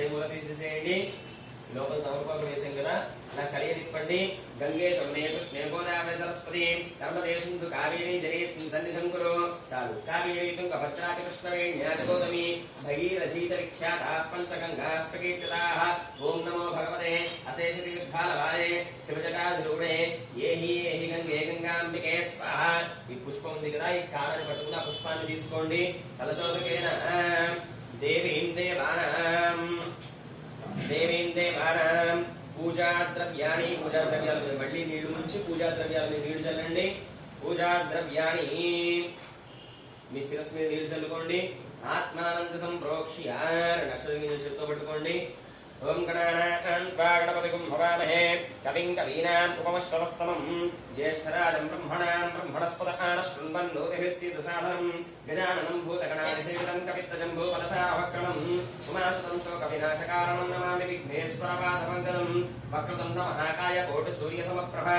చేమూల తీసేసేయండి లోపల తమలపాకు వేసాం కదా అలా కలియ తిప్పండి గంగే చౌనే కృష్ణే గోదావరి సరస్వతి నర్మదే సింధు కావేరీ జలేస్మిన్ సన్నిధం కురు చాలు కావేరీ తుంగభద్రా చ కృష్ణవేణ్యా చ గోదావరి భగీరథీ చ విఖ్యాతా పంచగంగా ప్రకీర్తితాః ఓం నమో భగవతే అశేష తీర్థాలవాయ శివజటాధిరూఢే ఏహి గంగే గంగాంబికే స్వాహ ఈ పుష్పం ఉంది కదా ఈ కాడని పట్టుకుని ఆ పుష్పాన్ని తీసుకోండి కలశోదకేన దేవీం దేవానాం పూజా ద్రవ్యాలు మళ్ళీ నీళ్లు ముంచి పూజా ద్రవ్యాలు నీళ్లు చల్లండి పూజా ద్రవ్యాన్ని మీ శిరస్సు మీద నీళ్లు చల్లుకోండి ఆత్మానంద సంప్రోక్ష్య నక్షత్రం చేతితో పట్టుకోండి ఓం గణానాం త్వా గణపతిం భవామహే కవిం కవీనాం ఉపమశ్రవస్తమం జ్యేష్ఠరాజం బ్రహ్మణస్పద ఆనశృణ్వన్నోతిభిः సిద్ధసాధనం గజాననం భూతగణాధిసేవితం కపిత్తజంబూఫలసావక్రమం ఉమాసుతం శోకవినాశకారణం నమామి విఘ్నేశ్వరపాదపంకజం వక్రతుండ మహాకాయ కోటి సూర్యసమప్రభ